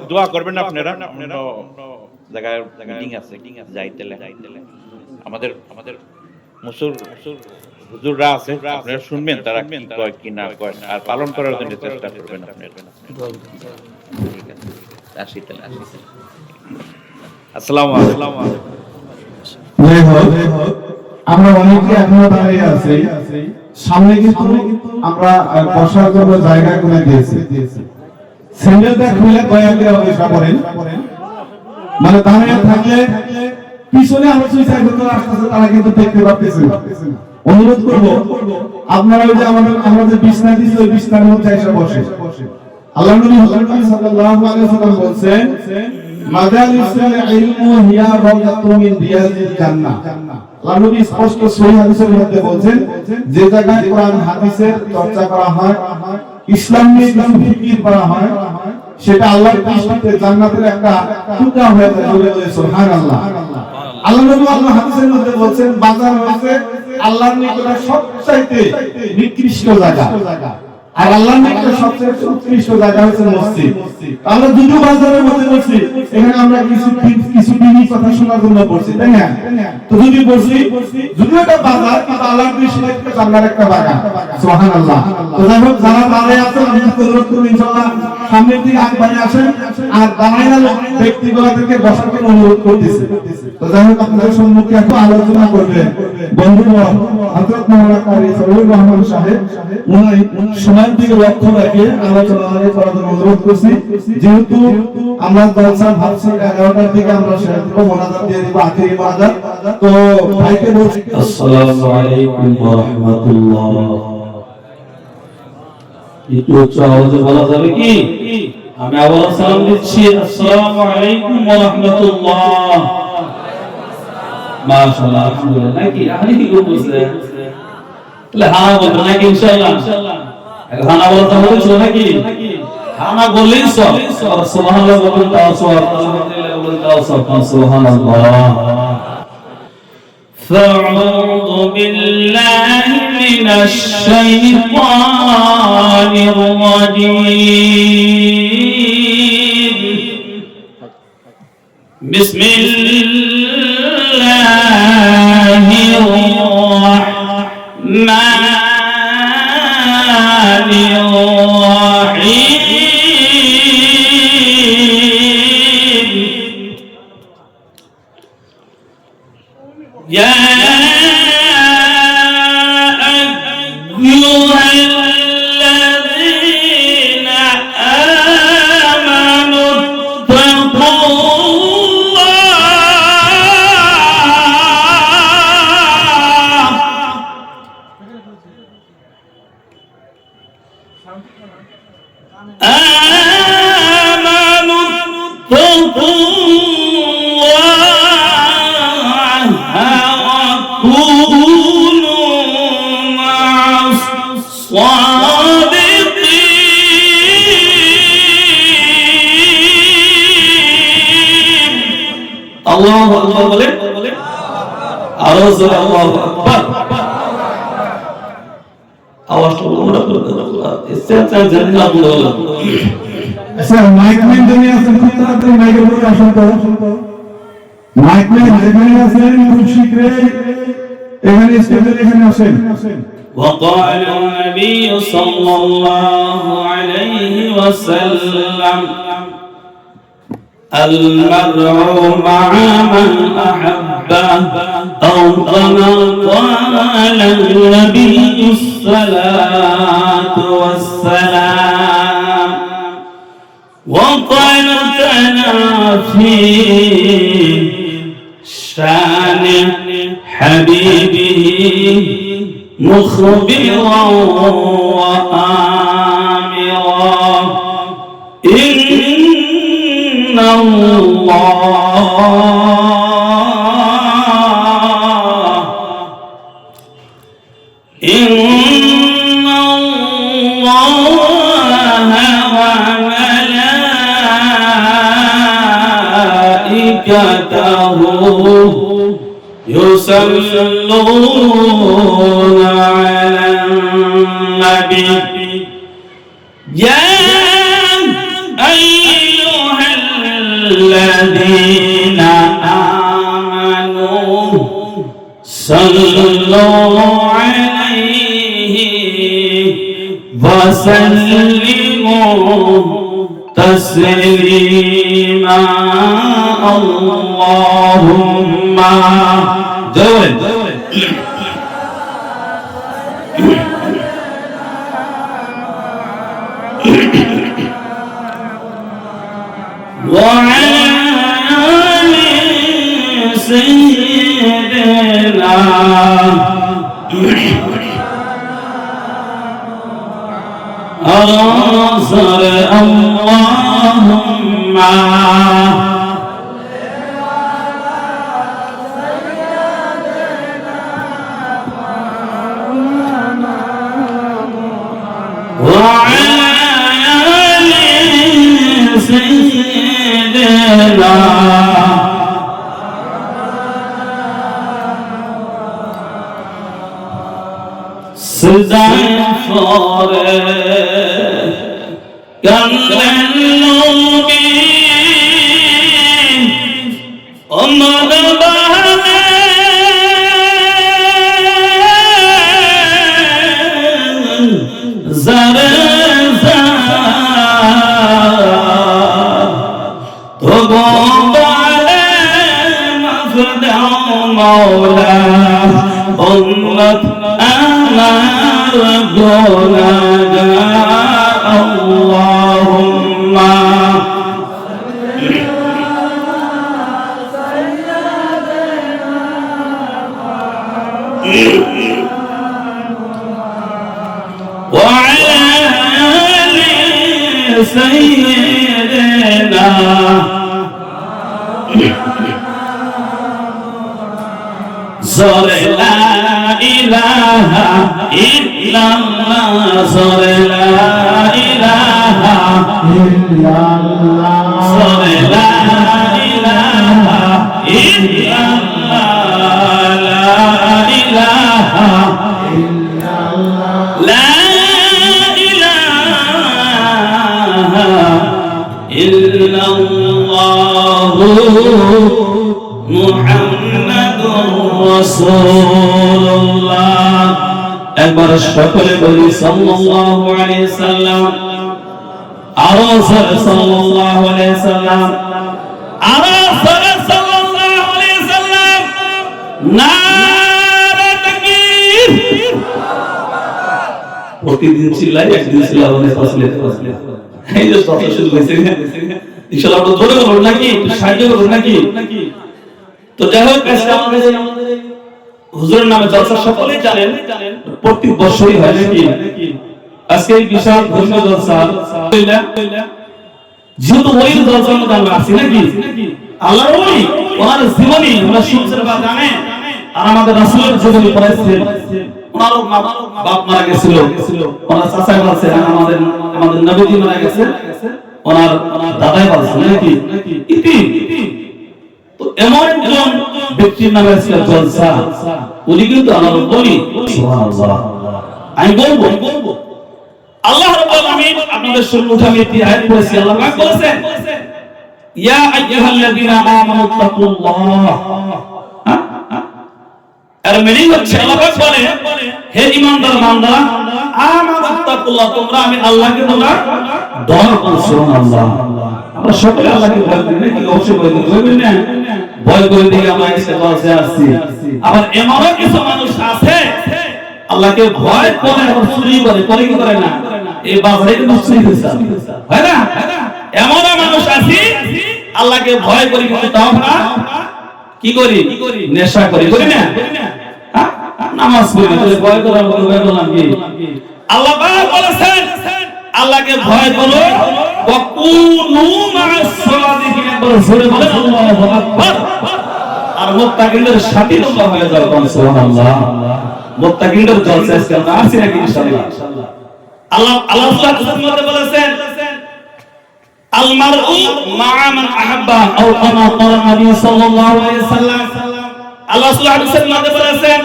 দোয়া করবেন আপনারা। জায়গায় মিটিং আছে, যাইতেলে আমাদের মুসুর হুজুররা আছে, আপনারা শুনবেন তারা কি কয় কি না কয়, আর পালন করার জন্য চেষ্টা করবেন আপনারা। ঠিক আছে, আসি তাহলে। আসসালামু আলাইকুম। আমরা অনেকে এখনো দাঁড়িয়ে আছি, সামনে কিন্তু আমরা বসার জন্য জায়গা করে দিয়েছি। স্যান্ডেলটা খুলে দয়া করে বসা পড়েন, মানে দাঁড়িয়ে থাকলে পিছনে আমরা সুইসাইড করতে আসতেছে, তারা কিন্তু দেখতে পাচ্ছেন না। অনুরোধ করব আপনারা ওই যে আমরা যে বিছনা দিয়েছি ওই বিছনার মধ্যে এসে বসে। আল্লাহর নবী সাল্লাল্লাহু আলাইহি ওয়াসাল্লাম বলেন, মাদারিসুল ইলমু হিয়া রাওদাতুম মিন রিয়াজিল জান্নাহ। আল্লাহর নবী স্পষ্ট সহিহ হাদিসের মধ্যে বলেন, যে জায়গায় কোরআন হাদিসের চর্চা করা হয়, ইসলাম নিয়ে কিছু ফিকির করা হয়, সেটা আল্লাহর দৃষ্টিতে জান্নাতের একটা টুকরা হয়ে যায়। বলে সুবহানাল্লাহ। আল্লাহর নবী আল্লাহর হাদিসের মধ্যে বলেন, বাজার হচ্ছে আল্লাহর নিকটে সবচাইতে নিকৃষ্ট জায়গা, আর আল্লাহর নিকটে সবচেয়ে উৎকৃষ্ট জায়গা হচ্ছে মসজিদ। আমরা দুটো বাজারের মধ্যে বসি, এখানে আমরা কিছু দিনই কথা শোনার জন্য বসি, তাই না? তো যদি বসি, যদিও এটা বাজার, কিন্তু আল্লাহর দৃষ্টিতে জান্নাতের একটা বাগান। সুবহানাল্লাহ। তো যাই হোক, যারা দাঁড়িয়ে আছেন অনুরোধ করব ইনশাআল্লাহ সামনের দিকে আগবাড়ে আসেন, আর দাঁড়ানো ব্যক্তিগুলোকে বসার জন্য অনুরোধ করতেছি। তো যাই হোক, আপনাদের সম্মুখে এখন আলোচনা করবেন বন্ধুগণ হযরত মাওলানা কারি সরওয়ার রহমান সাহেব। উনি সময়ের দিকে লক্ষ্য রেখে আলোচনা করার জন্য অনুরোধ করছি। যেহেতু আমরা জলসা ভাবছি 11টার দিকে আমরা শেষ করব, মোনাজাত দিয়ে দিব, আখেরি মোনাজাত। তো ভাইকে বলছি আসসালামু আলাইকুম ওয়া রাহমাতুল্লাহ। একটু উচ্চ আওয়াজে বলা যাবে কি? আমি আবার সালাম দিচ্ছি, আসসালামু আলাইকুম ওয়া রাহমাতুল্লাহ। মাশাআল্লাহ, আলহামদুলিল্লাহ। নাকি আপনি কি বলছেন? তাহলে হ্যাঁ বলবেন নাকি? ইনশাআল্লাহ হ্যাঁ বলতে হবে নাকি? হ্যাঁ বললেই সব। সুবহানাল্লাহ বলুন, তাও সব। আলহামদুলিল্লাহ বলুন, তাও সব। সুবহানাল্লাহ। فأعوذ بالله من الشيطان الرجيم. بسم الله الرحمن الرحيم. يا أيها الذين آمنوا اتقوا আল্লাহু আকবার বলে আরো জোরে আল্লাহু আকবার। আওয়াজটা বড় করে দাও, ইসলাম জানি না বলো। আচ্ছা, মাইকম্যান যিনি আছেন খুব তাড়াতাড়ি মাইকের উপরে আসুন তো। মাইকম্যান যেখানে আছেন খুব শীঘ্রই এখানে স্টেজের এখানে আসেন। وقال النبي صلى الله عليه وسلم المرء مع من أحبه أو كما قال النبي الصلاة والسلام. وقال في شان حبيبه مخبرا وآمرا إن الله وملائكته يصلون على النبي يا أيها আইয়ুহাল্লাযীনা আমানু সাল্লু আলাইহি ওয়া সাল্লিমু তাসলিমা আল্লাহুম্মা জয় وعلى آل سيدنا أنصر اللهم وعلى آل سيدنا سداي فوري كان لوبي أمد بهنا زرزا تقوم على مفدع مولا أمت أنا ربنا اللهم وعلى آل سيدنا زر لا إله إلا الله زر لا إله إلا الله زر لا إله إلا الله لا إله إلا الله لا إله إلا الله محمد رسول الله একবার সকলে বলি সাল্লাল্লাহু আলাইহি সাল্লাম আরো সাল্লাল্লাহু আলাইহি সাল্লাম আরো সাল্লাল্লাহু আলাইহি সাল্লাম নারে তাকবীর প্রতিদিন চিল্লাই একদিন চিল্লাবো না ফসলে এই যে কথা শুরু হয়েছে ইনশাআল্লাহ আমরা ধরে বলবো নাকি একটু সাহায্য করব নাকি তো যাই হোক আজকে আমাদের হুজুরের নামে জলসা সকলেই জানেন প্রতি বছরই হয় নাকি আজকে এই বিশাল ধর্মীয় জলসা যেহেতু ওই জলসার মধ্যে আমরা আছি নাকি আল্লাহর ওলি ওনার জীবনী আমরা শুনছেন বা জানেন আর আমাদের রাসূলের জীবনী পড়াইছেন ওনার বাপ মারা গেছিল ওনার চাচা বলছে আমাদের নবীজি মারা গেছে ওনার দাদাই বলছে নাকি ইতি তো এমন একজন ব্যক্তির নামে আজকে জলসা উনি কিন্তু আমার বলি সুবহানাল্লাহ আমি বলবো আল্লাহ রাব্বুল আলামিন আপনাদের সম্মুখে আমি একটি আয়াত পড়েছি আল্লাহ পাক বলেছেন ইয়া আইয়ুহাল্লাযীনা আমানু তাকুল্লাহ এর মিনিং হচ্ছে আল্লাহ পাক বলে হে ঈমানদার বান্দা আমানু তাকুল্লাহ তোমরা আমি আল্লাহকে তোমরা ডর করো সুবহানাল্লাহ আমরা সকলে আল্লাহকে ভয় করি নাকি অবশ্যই ভয় করি বলবেন না ভয় করে দিকে আমরা এসে বসে আসছি আবার এমনও কিছু মানুষ আছে আল্লাহকে ভয় করে আবার চুরি করে কি করে না এই বাজারে কিন্তু চুরি হচ্ছে হয় না এমনও মানুষ আছে আল্লাহকে ভয় করি কিন্তু তাও না কি করি নেশা করি না নামাজ পড়ি বলে ভয় করার মতো ভয় করলাম কি আল্লাহ পাক বলেছেন আল্লাহকে ভয় করো ওয়াকুনু মা'আস সাদিকিন একবার জোরে বলে আল্লাহু আকবার আর মুত্তাকিনদের সাথী তোমরা হয়ে যাও সুবহানাল্লাহ মুত্তাকিনদের জলসা আজকে আমরা আছি নাকি ইনশাআল্লাহ আল্লাহ সুবহানাহু বলেছেন আল মারউ মা'a মান আহাব্বা আও কামা ক্বালা নবী সাল্লাল্লাহু আলাইহি সাল্লাম আল্লাহ সুবহানাহু বলেছেন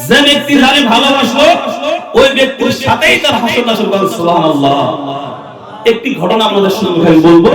যে ব্যক্তি যারে ভালোবাসলো ওই ব্যক্তির সাথেই তার হাসর নাসর করবে সুবহানাল্লাহ একটি ঘটনা আপনাদের সামনে বলবো